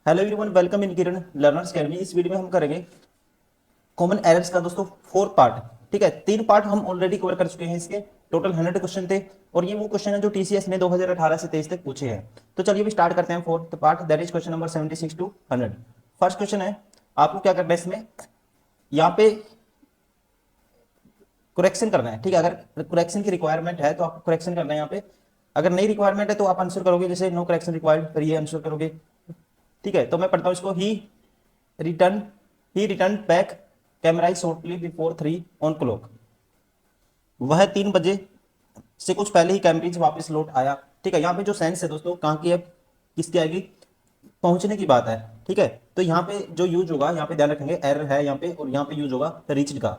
Hello everyone, welcome in Kiran learners academy. इस video में हम करेंगे कॉमन एरर्स का दोस्तों 4 पार्ट। ठीक है, 3 पार्ट हम ऑलरेडी कवर कर चुके हैं। इसके टोटल 100 क्वेश्चन थे और ये वो क्वेश्चन है जो टीसीएस ने 2018 से 23 तक पूछे हैं। तो चलिए भी स्टार्ट करते हैं fourth part, that is question number 76 to 100। First question है, आपको क्या करना है इसमें, यहाँ पे करेक्शन करना है। ठीक है, अगर करेक्शन की रिक्वायरमेंट है तो आपको करेक्शन करना है यहाँ पे। अगर नहीं रिक्वायरमेंट है तो आप आंसर करोगे जैसे नो करेक्शन रिक्वायर्ड, फिर ये आंसर करोगे। ठीक है, तो मैं पढ़ता हूँ इसको। Return he return back came rise shortly before 3 on clock। वह 3 बजे से कुछ पहले ही कैम्ब्रिज वापस लौट आया। ठीक है, यहाँ पे जो सेंस है दोस्तों, कहाँ की है, किसकी आएगी, पहुंचने की बात है। ठीक है, तो यहाँ पे जो यूज होगा, यहाँ पे ध्यान रखेंगे, एरर है यहाँ पे, और यहाँ पे यूज होगा रीच्ड का।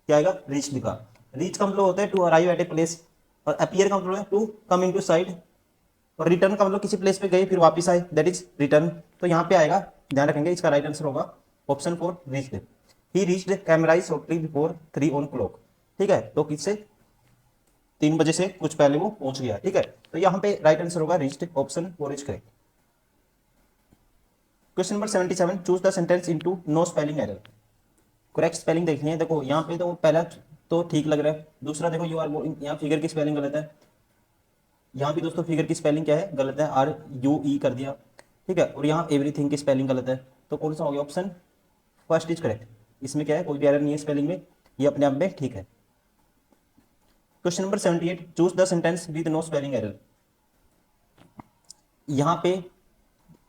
क्या आएगा, रीच्ड का। रीच का मतलब होता है to arrive at a place, और अपीयर का मतलब है to come into sight, और रिटर्न का मतलब किसी प्लेस पे गए फिर वापस आए, दैट इज रिटर्न। तो यहाँ पे आएगा, ध्यान रखेंगे, इसका राइट आंसर होगा option 4, reached. He reached came rise shortly before 3 on clock। ठीक है, तो किससे, 3 बजे से कुछ पहले वो पहुंच गया। ठीक है, तो यहाँ पे राइट आंसर होगा reached, option 4 is correct. Question number 77, choose the sentence into no spelling error. Correct spelling देखनी है। देखो यहाँ पे तो पहला तो ठीक लग रहा है, दूसरा देखो यू आर, यहाँ फिगर की स्पेलिंग गलत है। यहाँ भी दोस्तों फिगर की स्पेलिंग क्या है, गलत है, RUE कर दिया। ठीक है, और यहाँ एवरीथिंग की स्पेलिंग गलत है। तो कौन सा हो गया, ऑप्शन फर्स्ट इज करेक्ट। इसमें क्या है, कोई भी एरर नहीं है स्पेलिंग में, ये अपने आप में ठीक है। Question number 78, choose the sentence with no spelling error. यहाँ पे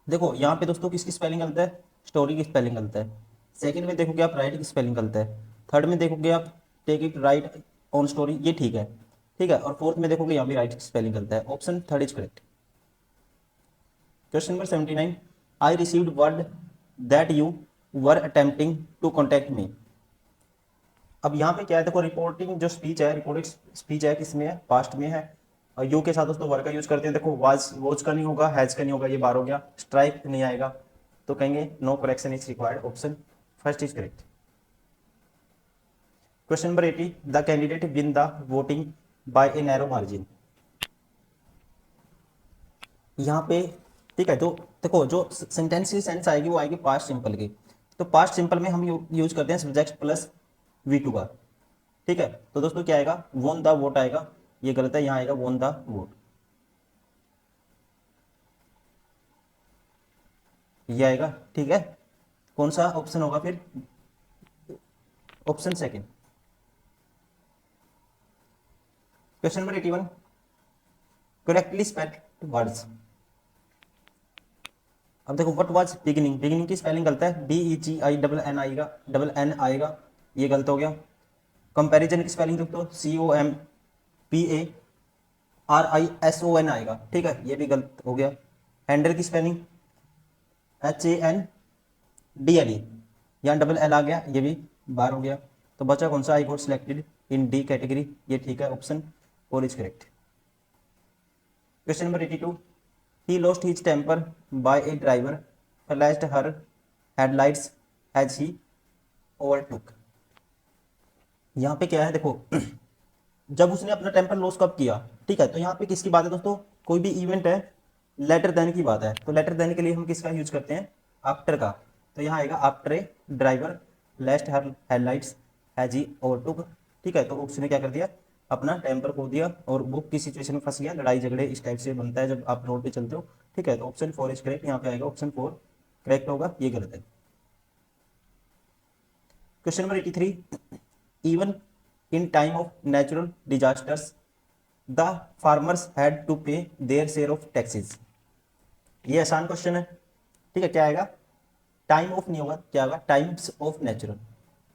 देखो, यहाँ पे दोस्तों किसकी स्पेलिंग गलत है, स्टोरी की स्पेलिंग गलत है। सेकंड में देखोगे आप, राइट की स्पेलिंग गलत है। थर्ड में देखोगे आप, take it right on story, ये ठीक है। ठीक है, और फोर्थ में देखोगे यहाँ भी राइट की स्पेलिंग गलत है, option third is correct. Question number 79, I received word that you were attempting to contact me. अब यहाँ पे क्या है, देखो रिपोर्टिंग जो स्पीच है, रिपोर्टेड स्पीच है, किसमें है, पास्ट में है। और यू के साथ दोस्तों वर्ड का यूज करते हैं। देखो वाज, वॉच का नहीं होगा, हैज का नहीं होगा, ये बार हो गया, स्ट्राइक नहीं आएगा, तो कहेंगे no correction is required, option first is correct. Question number 80, the candidate win the voting by a narrow margin. यहाँ पे ठीक है, तो देखो जो सेंटेंस की सेंस आएगी वो आएगी पास्ट सिंपल की। तो पास्ट सिंपल में हम यूज करते हैं सब्जेक्ट प्लस V2 का। ठीक है, तो दोस्तों क्या आएगा, वोन द वोट आएगा, ये गलत है, यहाँ आएगा वोन द वोट, ये आएगा। ठीक है, कौन सा ऑप्शन होगा फिर, option second. Question number 81, correctly spelled words. अब देखो व्हाट वाज बिगिनिंग, बिगिनिंग की स्पेलिंग गलत है, BEGI आएगा, डबल N आएगा, ये गलत हो गया। कंपैरिजन की स्पेलिंग देख तो COMPARISON आएगा, ठीक है, ये भी गलत हो गया। हैंडल की स्पेलिंग HANDLE, यहाँ डबल L आ गया, ये भी बार हो गया। तो बचा कौन सा, I got selected in D category, ये ठीक है, option 4 is correct. Question number 82, he lost his temper by a driver flashed her headlights as he overtook. यहाँ पे क्या है देखो, जब उसने अपना टेम्पर लॉस कब किया। ठीक है, तो यहाँ पे किसकी बात है दोस्तों, कोई भी इवेंट है, लेटर देन की बात है, तो लेटर देन के लिए हम किसका यूज करते हैं, आफ्टर का। तो यहाँ आएगा after a driver lest her headlights has he overtook. ठीक है, तो उसने क्या कर दिया, अपना टेम्पर खो दिया और वो किस सिचुएशन में फंस गया, लड़ाई झगड़े इस टाइप से बनता है जब आप रोड पे चलते हो। ठीक है, तो ऑप्शन 4 इज करेक्ट, यहाँ पे आएगा ऑप्शन 4 करेक्ट होगा, ये गलत है। Question number 83, even in time of natural disasters the farmers had to pay their share of taxes. ये आसान क्वेश्चन है। ठीक है, क्या आएगा, टाइम ऑफ नहीं होगा, क्या होगा, टाइम्स ऑफ नेचुरल।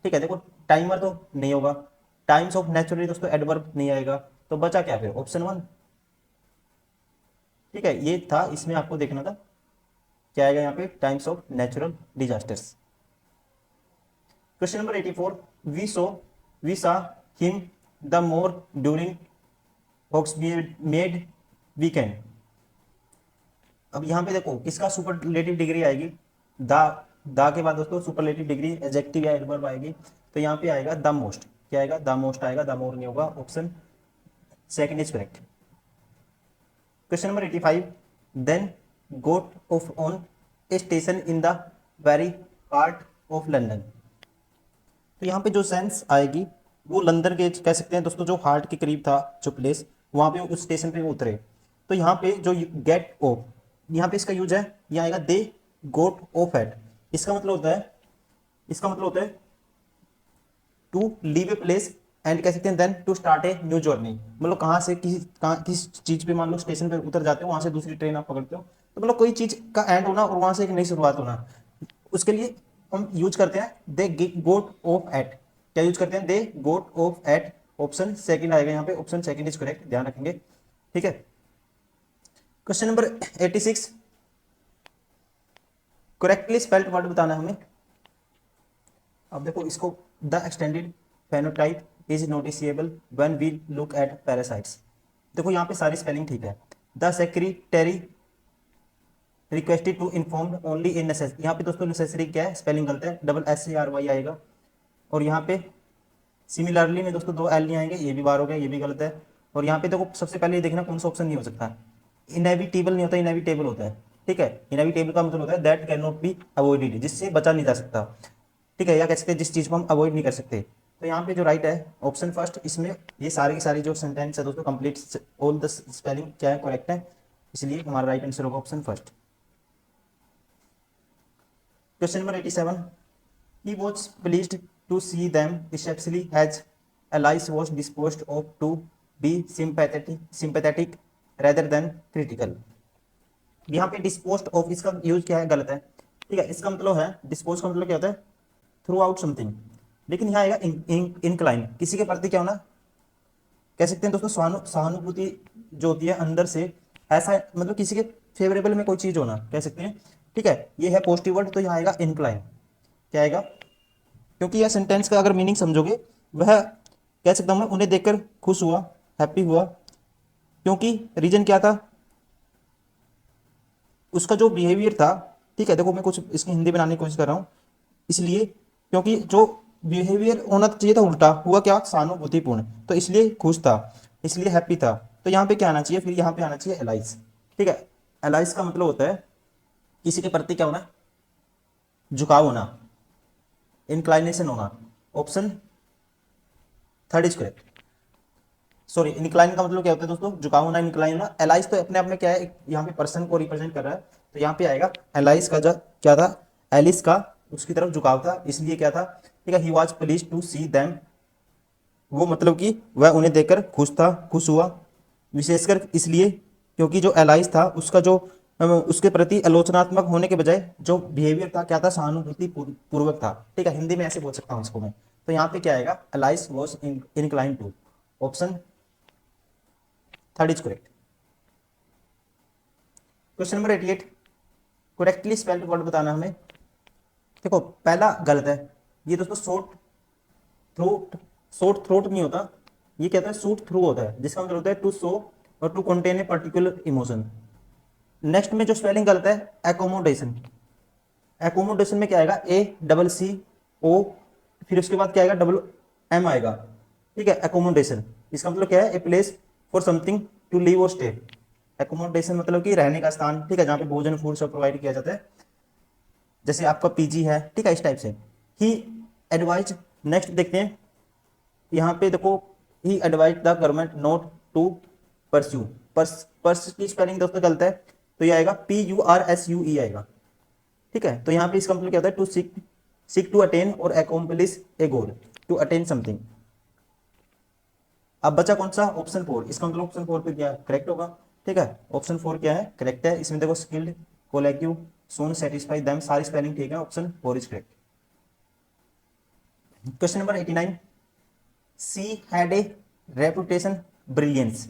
ठीक है, देखो टाइमर तो नहीं होगा, टाइम्स ऑफ नेचुरल दोस्तों एडवर्ब नहीं आएगा, तो बचा क्या फिर, ऑप्शन 1। ठीक है, ये था, इसमें आपको देखना था क्या आएगा यहाँ पे, times of natural disasters. Question number 84, we saw him the more during made weekend. अब यहाँ पे देखो किसका सुपरलेटिव डिग्री आएगी, द द के बाद दोस्तों सुपरलेटिव डिग्री एडजेक्टिव या एडवर्ब आएगी, तो यहाँ पे आएगा द मोस्ट, क्या आएगा, द मोस्ट आएगा, द मोर नहीं होगा, option second is correct. Question number 85, then got off on a station in the very heart of London. तो यहाँ पे जो सेंस आएगी वो लंदन के कह सकते हैं दोस्तों, जो हार्ट के करीब था जो प्लेस, वहाँ पे उस स्टेशन पे वो उतरे। तो यहाँ पे जो गेट ऑफ, यहाँ पे इसका यूज है, यहाँ आएगा दे गोट ऑफ एट। इसका मतलब होता है, इसका मतलब होता है to leave a place and कह सकते हैं then to start a new journey. मतलब कहाँ से किस चीज पे मान लो स्टेशन पे उतर जाते हो, वहां से दूसरी ट्रेन आप पकड़ते हो, तो मतलब कोई चीज का एंड होना और वहां से एक नई शुरुआत होना, उसके लिए हम यूज करते हैं दे गोट ऑफ एट। क्या यूज करते हैं? दे गोट ऑफ एट। ऑप्शन सेकंड आएगा यहाँ पे, ऑप्शन सेकंड इज करेक्ट, ध्यान रखेंगे। ठीक है, question number 86, correctly spelled word बताना है हमें। अब देखो इसको, the extended phenotype is noticeable when we look at parasites. देखो यहाँ पे सारी स्पेलिंग ठीक है। The secretary requested to inform only in necessary, यहाँ पे दोस्तों नेसेसरी क्या है, स्पेलिंग गलत है, डबल SARY आएगा। और यहाँ पे सिमिलरली में दोस्तों 2 L नहीं आएंगे, ये भी बार हो गया, ये भी गलत है। और यहाँ पे देखो सबसे पहले ये देखना कौन सा ऑप्शन नहीं हो सकता, इनएविटेबल नहीं होता, इनएविटेबल होता है। ठीक है, इनएविटेबल का मतलब होता है that can not be avoided, जिससे बचा नहीं जा सकता। ठीक है, या कह सकते हैं जिस चीज को हम अवॉइड नहीं कर सकते। तो यहाँ पे जो राइट है ऑप्शन फर्स्ट, इसमें ये सारी की सारी जो सेंटेंस है दोस्तों कंप्लीट ऑल द स्पेलिंग क्या है, करेक्ट है, इसलिए हमारा राइट आंसर होगा option first. Question number 87, he was pleased to see them, especially as Alice was disposed of to be sympathetic rather than critical। यहाँ पे disposed of इसका use क्या है, गलत है। ठीक है, इसका मतलब है डिस्पोज का मतलब क्या होता है, थ्रू आउट समथिंग, लेकिन यहाँ आएगा इनक्लाइन, किसी के प्रति क्या होना, कह सकते हैं दोस्तों सहानुभूति जो होती है अंदर से, ऐसा मतलब किसी के फेवरेबल में कोई चीज होना, कह सकते हैं। ठीक है, ये है पॉजिटिव वर्ड, तो यहाँ आएगा इनक्लाइन। क्या आएगा, क्योंकि यह सेंटेंस का अगर मीनिंग समझोगे, वह कह सकता हूं मैं उन्हें देखकर खुश हुआ, हैप्पी हुआ, क्योंकि रीजन क्या था, उसका जो बिहेवियर था। ठीक है, देखो मैं कुछ इसकी हिंदी बनाने की कोशिश कर रहा हूँ, इसलिए क्योंकि जो बिहेवियर होना चाहिए था उल्टा हुआ, क्या, सहानुभूतिपूर्ण, तो इसलिए खुश था, इसलिए हैप्पी था। तो यहाँ पे क्या आना चाहिए, फिर यहाँ पे आना चाहिए एलाइज। ठीक है, एलाइज का मतलब होता है किसी के प्रति क्या होना, झुकाव होना, इंक्लाइनेशन होना। Option third is correct. Sorry, incline का मतलब क्या होता है दोस्तों, झुकाव होना, इंक्लाइन होना। एलाइज तो अपने आप में क्या है, यहाँ पे पर्सन को रिप्रेजेंट कर रहा है, तो यहाँ पे आएगा एलाइज का जो क्या था, एलिस का उसकी तरफ झुकाव था, इसलिए क्या था। ठीक है, he was pleased to see them, वो मतलब कि वह उन्हें देखकर खुश था, खुश हुआ, विशेषकर इसलिए क्योंकि जो एलाइज था उसका जो उसके प्रति आलोचनात्मक होने के बजाय जो बिहेवियर था क्या था, सहानुभूति पूर्वक था। ठीक है, हिंदी में ऐसे बोल सकता हूँ इसको मैं। तो यहाँ पे क्या आएगा, allies was incline to, option third is correct. Question number 88, correctly spelled word बताना हमें। देखो पहला गलत है, ये दोस्तों शॉर्ट थ्रोट नहीं होता, ये कहता है शूट थ्रू होता है, जिसका मतलब होता है टू शो और to contain a particular emotion. Next में जो स्पेलिंग गलत है, एकोमोडेशन। एकोमोडेशन में क्या आएगा, ACCO, फिर उसके बाद क्या आएगा, MM आएगा। ठीक है, एकोमोडेशन इसका मतलब क्या है, a place for something to live और स्टे। एकोमोडेशन मतलब कि रहने का स्थान। ठीक है, जहाँ पे भोजन फूड सब प्रोवाइड किया जाता है, जैसे आपका PG है। ठीक है, इस टाइप से। ही एडवाइज, नेक्स्ट देखते हैं यहाँ पे देखो, he advise the government not to pursue. Purse की स्पेलिंग दोस्तों गलत है, तो ये आएगा PURSUE आएगा। ठीक है, तो यहाँ पे इसका मतलब क्या होता है, टू सीक टू अटेन और accomplish a goal, to attain something. अब बचा कौन सा, ऑप्शन 4, इसका मतलब ऑप्शन 4 पे क्या करेक्ट होगा। ठीक है, ऑप्शन 4 क्या है, करेक्ट है। इसमें देखो स्किल्ड, कोलेक्टिव, सून, सेटिस्फाई देम, सारी स्पेलिंग ठीक है, option 4 is correct. Question number 89, she had a reputation brilliance.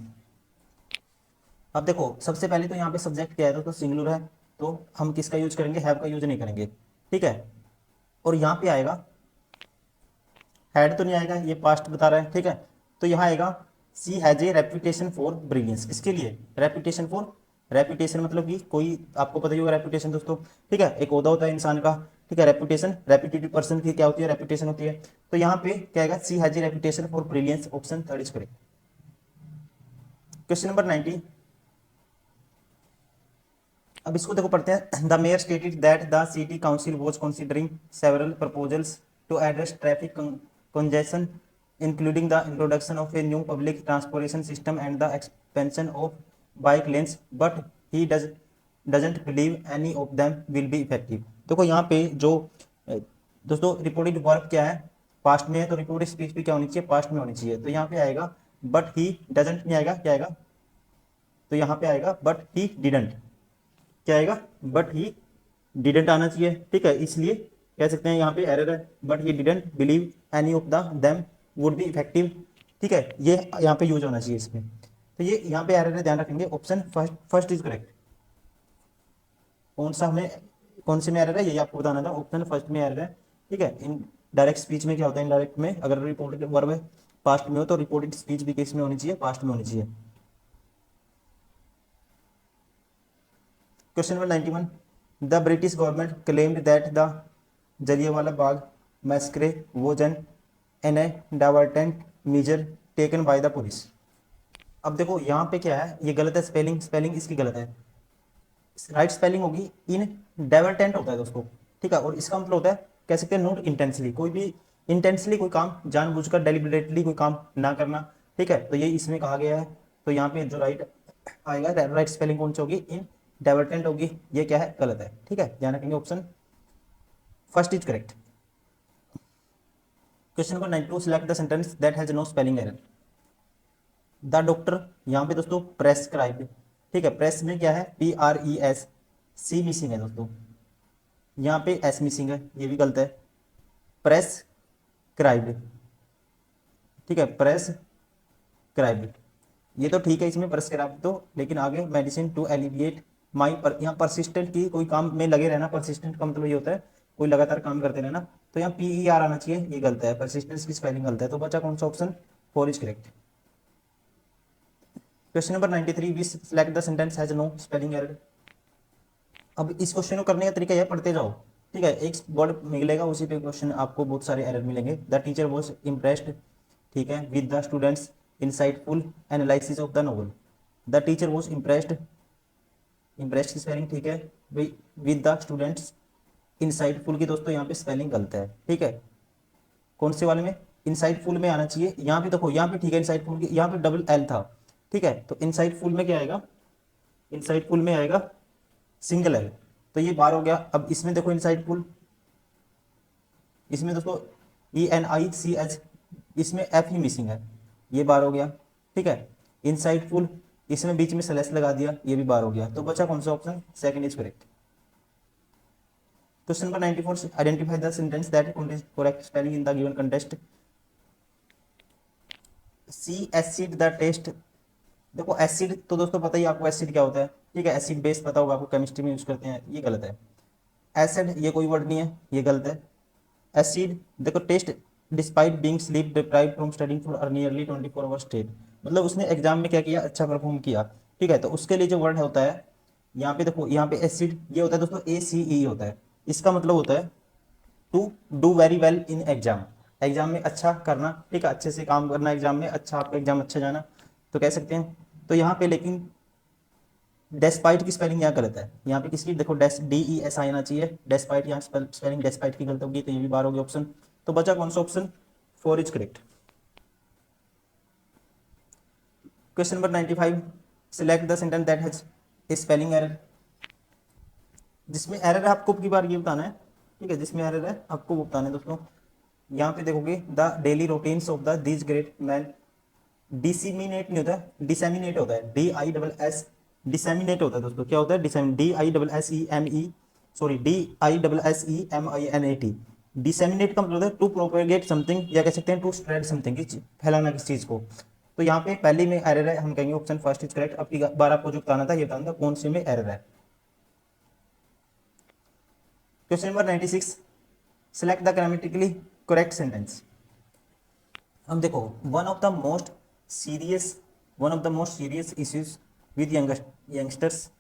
अब देखो सबसे पहले तो यहाँ पे सब्जेक्ट क्या है, तो सिंगुलर है, तो हम किसका यूज करेंगे, हैव का यूज नहीं करेंगे। ठीक है, और यहाँ पे आएगा हैड तो नहीं आएगा, ये पास्ट बता रहा है। ठीक है, तो यहाँ आएगा she has a reputation for brilliance. इसके लिए रेपुटेशन फॉर, रेपुटेशन मतलब कि कोई, आपको पता ही होगा रेपुटेशन दोस्तों। ठीक है, एक ओहदा होता है इंसान का। ठीक है, रेपुटेशन, रेपुटेटिव पर्सन की क्या होती है, रेपुटेशन होती है। तो यहाँ पे क्या आएगा, she has a reputation for brilliance, option third is correct. Question number 90, अब इसको देखो पढ़ते हैं। The mayor stated that the city council was considering several proposals to address traffic congestion including the introduction of a new public transportation system and the expansion of bike lanes, but he doesn't believe any of them will be effective। देखो यहाँ पे जो दोस्तों reported verb क्या है, past में है, तो रिपोर्टेड स्पीच भी क्या होनी चाहिए, पास्ट में होनी चाहिए। तो यहाँ पे आएगा बट ही डजंट नहीं आएगा, क्या आएगा, तो यहाँ पे आएगा बट ही डिडंट, क्या आएगा, बट ही डिडंट आना चाहिए। ठीक है, इसलिए कह सकते हैं यहाँ पे एरर है, but he didn't believe any of the them would be effective. ठीक है, ये यहाँ पे यूज होना चाहिए इसमें। तो ये यहाँ पे एरर है, ध्यान रखेंगे। Option first is correct. कौन सा हमें, कौन से में एरर है ये आपको बताना था। ऑप्शन फर्स्ट में एरर है। ठीक है, इन डायरेक्ट स्पीच में क्या होता है, इनडायरेक्ट में अगर रिपोर्टेड वर्ब है पास्ट में हो तो रिपोर्टेड स्पीच भी किस में होनी चाहिए, पास्ट में होनी चाहिए। Question number 91, the British government claimed that the Jallianwala Bagh massacre was an divertent measure taken by the police. अब देखो यहाँ पे क्या है, ये गलत है, स्पेलिंग इसकी गलत है। राइट स्पेलिंग होगी इन डाइवर्टेंट होता है दोस्तों। ठीक है, और इसका मतलब होता है, कह सकते हैं नॉट इंटेंसली, कोई भी इंटेंसली कोई काम जानबूझकर डेलिबरेटली कोई काम ना करना। ठीक है, तो ये इसमें कहा गया है। तो यहाँ पे जो राइट आएगा, राइट स्पेलिंग कौन सी होगी, इन डाइवर्टेंट होगी। ये क्या है, गलत है। ठीक है, ध्यान रखेंगे, option first is correct. Question number 92, select the sentence that has no spelling error. The doctor, यहाँ पे दोस्तों प्रेस्क्राइब। ठीक है, प्रेस में क्या है, PRES, सी मिसिंग है दोस्तों, यहाँ पे एस मिसिंग है, ये भी गलत है। प्रेस क्राइब, ठीक है, प्रेस क्राइब, ये तो ठीक है, इसमें प्रेस्क्राइब तो, लेकिन आगे मेडिसिन टू एलिविएट माई पर, यहाँ परसिस्टेंट की कोई काम में लगे रहना, परसिस्टेंट का मतलब ये होता है कोई लगातार काम करते रहना। तो यहाँ PER आना चाहिए, ये गलत है, परसिस्टेंस की स्पेलिंग गलत है। तो बचा कौन सा, option 4 is correct. Question number 93, we select the sentence has no spelling error. अब इस क्वेश्चन को करने का तरीका यह, पढ़ते जाओ। ठीक है, एक वर्ड मिलेगा उसी पे क्वेश्चन आपको बहुत सारे एरर मिलेंगे। द टीचर वाज इम्प्रेस्ड, ठीक है, with the students insightful analysis of the novel. The teacher was impressed, impressed की स्पेलिंग ठीक है, विद द स्टूडेंट्स इनसाइटफुल की दोस्तों यहाँ पे स्पेलिंग गलत है। ठीक है, कौन से वाले में, इनसाइटफुल में आना चाहिए। यहाँ पे देखो, यहाँ पे ठीक है, इनसाइटफुल की यहाँ पे डबल एल था। ठीक है, तो इनसाइटफुल में क्या आएगा, इनसाइटफुल में आएगा सिंगल एल, तो ये बार हो गया। अब इसमें देखो इनसाइटफुल, इसमें दोस्तों ENICH, इसमें F ही मिसिंग है, ये बार हो गया। ठीक है, इनसाइटफुल, इसमें बीच में स्लैश लगा दिया, ये भी बार हो गया। तो बचा कौन सा, option second is correct. Question number 94, identify the sentence that contains correct spelling in the given context। She aced the test. देखो एसिड तो दोस्तों पता ही आपको, एसिड क्या होता है। ठीक है, एसिड बेस पता होगा आपको, केमिस्ट्री में यूज करते हैं, ये गलत है। एसिड ये कोई वर्ड नहीं है, ये गलत है। एसिड देखो, test despite being sleep deprived from studying for nearly 24 hours straight, मतलब उसने एग्जाम में क्या किया, अच्छा परफॉर्म किया। ठीक है, तो उसके लिए जो वर्ड होता है यहाँ पे देखो, यहाँ पे एसिड ये होता है दोस्तों, ACE होता है। इसका मतलब होता है to do very well in exam, exam में अच्छा करना। ठीक है, अच्छे से काम करना एग्जाम में, अच्छा आपका एग्जाम अच्छा जाना, तो कह सकते हैं। तो यहाँ पे लेकिन डेस्पाइट की स्पेलिंग यहाँ गलत है। यहाँ पे किसकी देखो, DES आना चाहिए, डेस्पाइट यहाँ स्पेलिंग डेस्पाइट की गलत होगी, तो ये भी बार होगी ऑप्शन। तो बचा कौन सा, option 4 is correct. Question number 95, select the sentence that has a spelling error. जिसमें एरर है आपको की बार ये बताना है। ठीक है, जिसमें एरर है आपको वो बताना है दोस्तों। यहाँ पे देखोगे, the daily routines of the this great man, disseminate नहीं होता है, डिसेमिनेट होता है, DISS, डिसेमिनेट होता है दोस्तों। क्या होता है, DISSEME, सॉरी DISSEMINAT। डिसेमिनेट का मतलब होता है टू प्रोपेगेट समथिंग, या कह सकते हैं टू स्प्रेड समथिंग, फैलाना किस चीज को। तो यहाँ पे पहले में एरर है, हम कहेंगे ऑप्शन फर्स्ट इज करेक्ट। अब की बार आपको जो बताना था, ये बताना था कौन से में एरर है। Question number 96, select the grammatically correct sentence. हम देखो, one of the most serious issues with youngsters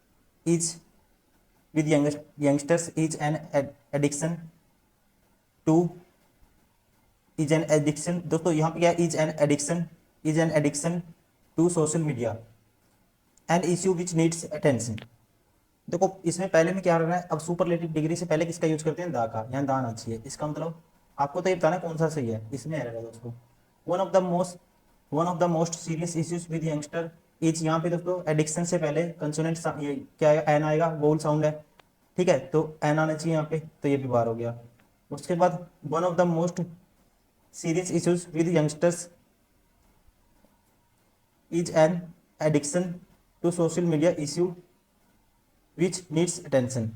is an addiction दोस्तों। यहाँ पे क्या, is an addiction to social media, an issue which needs attention. देखो इसमें पहले में क्या हो रहा है, अब सुपरलेटिव डिग्री से पहले किसका यूज करते हैं, दा का, यहाँ दा आना चाहिए। इसका मतलब आपको तो ये बताना है कौन सा सही है, इसमें रहेगा दोस्तों। One of the most serious issues with youngster is, यहाँ पे दोस्तों एडिक्शन से पहले कंसोनेंट ये क्या आएगा, एन आएगा, वोल साउंड है, ठीक है, तो एन आना चाहिए यहाँ पे, तो ये भी बार हो गया। उसके बाद one of the most serious issues with youngsters is an addiction to social media issue which needs attention.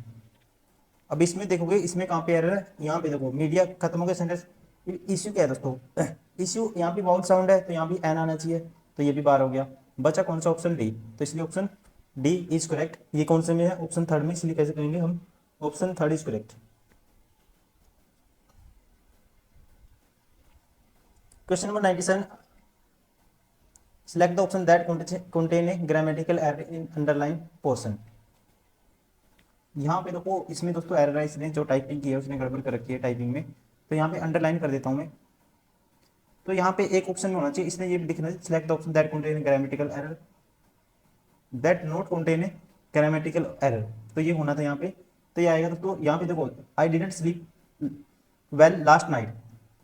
अब इसमें देखोगे इसमें कहाँ पे एरर है, यहाँ पे देखो मीडिया खत्म हो गया सेंटेंस। इश्यू क्या है दोस्तों, इश्यू यहाँ पे वाउल साउंड है, तो यहाँ भी एन आना चाहिए, तो ये भी बार हो गया। बचा कौन सा, ऑप्शन डी, तो इसलिए ऑप्शन डी इज करेक्ट। ये कौन से में है, ऑप्शन थर्ड में, इसलिए कैसे कहेंगे हम, option third is correct. Question number 97, select the option that contain a grammatical error in underline portion। यहाँ पे देखो इसमें दोस्तों एरर है, इसने जो टाइपिंग की है उसने गड़बड़ कर रखी है टाइपिंग में, तो यहाँ पे अंडरलाइन कर देता हूँ मैं। तो यहाँ पे एक ऑप्शन में होना चाहिए, इसने ये लिखना है select the option that contain grammatical error, that not contain grammatical error, तो ये होना था यहाँ पे। तो ये आएगा दोस्तों, यहाँ पे देखो I didn't sleep well last night,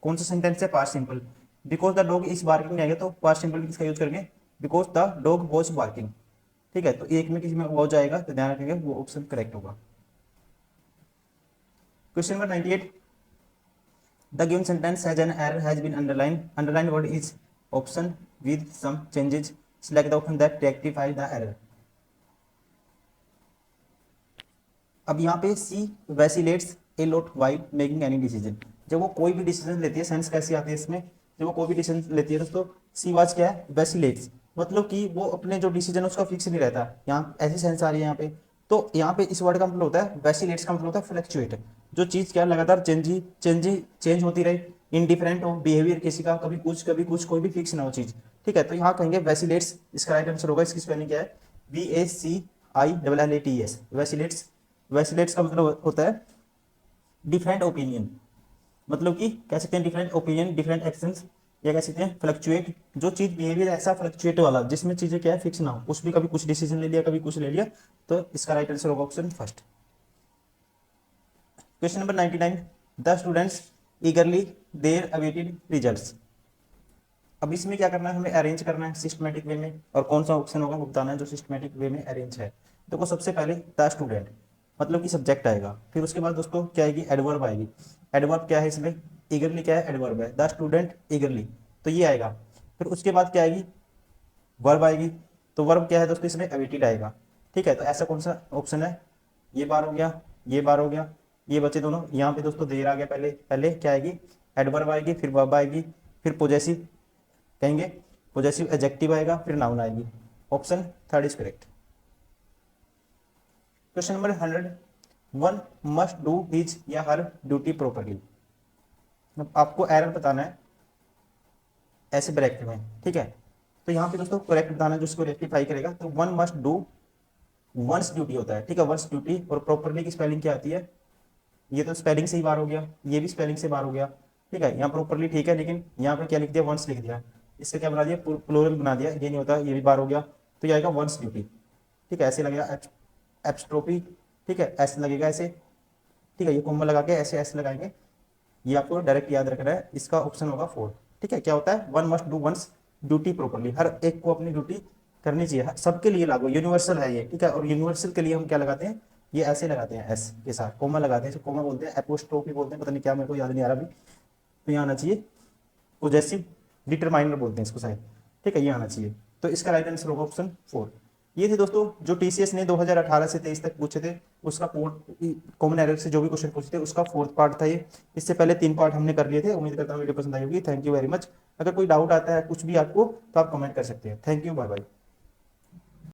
कौन सा सेंटेंस है, past simple. Because the dog is barking में आएगा, तो पास्ट सिंपल किसका यूज करेंगे, because the dog was barking, ठीक है, तो एक में किसी में वॉज आएगा, तो ध्यान रखेंगे वो ऑप्शन करेक्ट होगा। Question number 98, the given sentence has an error has been underlined, underlined word is option with some changes, select the option that rectify the error। अब यहाँ पे she vacillates a lot while making any decision, जब वो कोई भी decision लेती है, sense कैसी आती है इसमें, जब वो कोई भी डिसीजन लेती है दोस्तों, सी वाज क्या है, वैसिलेट्स, मतलब कि वो अपने जो डिसीजन है उसका फिक्स नहीं रहता, यहाँ ऐसी सेंस आ रही है यहाँ पे। तो यहाँ पे इस वर्ड का मतलब होता है, वैसिलेट्स का मतलब होता है फ्लक्चुएट, जो चीज क्या लगातार चेंज होती रहे, इनडिफरेंट हो बिहेवियर किसी का, कभी कुछ कोई भी फिक्स ना हो चीज, ठीक है, तो यहाँ कहेंगे वैसिलेट्स, इसका राइट आंसर होगा। इसकी स्पेलिंग क्या है, VACILLATES, वैसिलेट्स। वैसिलेट्स का मतलब होता है डिफरेंट ओपिनियन, मतलब कि कह सकते हैं डिफरेंट ओपिनियन, डिफरेंट एक्शंस, या कह सकते हैं फ्लक्चुएट, जो चीज बिहेवियर ऐसा फ्लक्चुएट वाला जिसमें चीजें क्या है, फिक्स ना हो, कुछ भी कभी कुछ डिसीजन ले लिया, कभी कुछ ले लिया, तो इसका राइट आंसर होगा option first. Question number 99, the students eagerly their awaited results. अब इसमें क्या करना है, हमें अरेंज करना है सिस्टमेटिक वे में, और कौन सा ऑप्शन होगा वो बताना है जो सिस्टमेटिक वे में अरेंज है। देखो सबसे पहले द स्टूडेंट मतलब कि सब्जेक्ट आएगा, फिर उसके बाद दोस्तों क्या आएगी, एडवर्ब आएगी। एडवर्ब क्या है इसमें, ईगरली क्या है, एडवर्ब है, द स्टूडेंट ईगरली, तो ये आएगा। फिर उसके बाद क्या आएगी, वर्ब आएगी, तो वर्ब क्या है दोस्तों इसमें, अवेटेड आएगा, ठीक है, तो ऐसा कौन सा ऑप्शन है, ये बार हो गया, ये बार हो गया, ये बचे दोनों। यहाँ पे दोस्तों देर आ गया, पहले पहले क्या आएगी, एडवर्ब आएगी, फिर वर्ब आएगी, फिर पोजेसिव कहेंगे, पोजेसिव एडजेक्टिव आएगा, फिर नाउन आएगी, option third is correct. Question number 100, one must do his या हर ड्यूटी प्रोपरली। आपको एरर बताना है ऐसे ब्रैकेट में, ठीक है, तो यहाँ पे दोस्तों करेक्ट बताना है, जो उसको रेक्टिफाई करेगा, तो one must do one's duty होता है, ठीक है, वंस ड्यूटी, और प्रोपरली की स्पेलिंग क्या आती है, ये तो स्पेलिंग से ही बार हो गया, ये भी स्पेलिंग से बार हो गया, ठीक है, यहाँ प्रॉपरली ठीक है, लेकिन यहाँ पे क्या लिख दिया, वंस लिख दिया, इससे क्या बना दिया, प्लूरल बना दिया, ये नहीं होता, ये भी बार हो गया, तो ये आएगा वंस ड्यूटी, ठीक है, ऐसे लगेगा एब्स्ट्रोपी, ठीक है, ऐसे लगेगा ऐसे, ठीक है, ये कोमा लगा के ऐसे ऐसे लगाएंगे, ये आपको डायरेक्ट याद रखना है, इसका ऑप्शन होगा 4, ठीक है। क्या होता है, one must do one's duty properly, हर एक को अपनी ड्यूटी करनी चाहिए, सबके लिए लागू, यूनिवर्सल है ये, ठीक है, और यूनिवर्सल के लिए हम क्या लगाते हैं, ये ऐसे लगाते हैं, एस के साथ कोमा लगाते हैं, कोमा बोलते हैं, एपोस्ट्रोफी बोलते हैं, पता नहीं क्या, मेरे को याद नहीं आ रहा अभी, तो यहाँ आना चाहिए पोजेसिव डिटरमाइनर बोलते हैं इसको शायद, ठीक है, ये आना चाहिए, तो इसका राइट आंसर होगा ऑप्शन 4। ये थे दोस्तों जो टीसीएस ने 2018 से 23 तक पूछे थे, उसका कॉमन एरर से जो भी क्वेश्चन पूछे थे उसका 4th पार्ट था ये। इससे पहले 3 पार्ट हमने कर लिए थे। उम्मीद करता हूँ वीडियो पसंद आई होगी। Thank you very much. अगर कोई डाउट आता है कुछ भी आपको, तो आप कमेंट कर सकते हैं। Thank you, bye bye.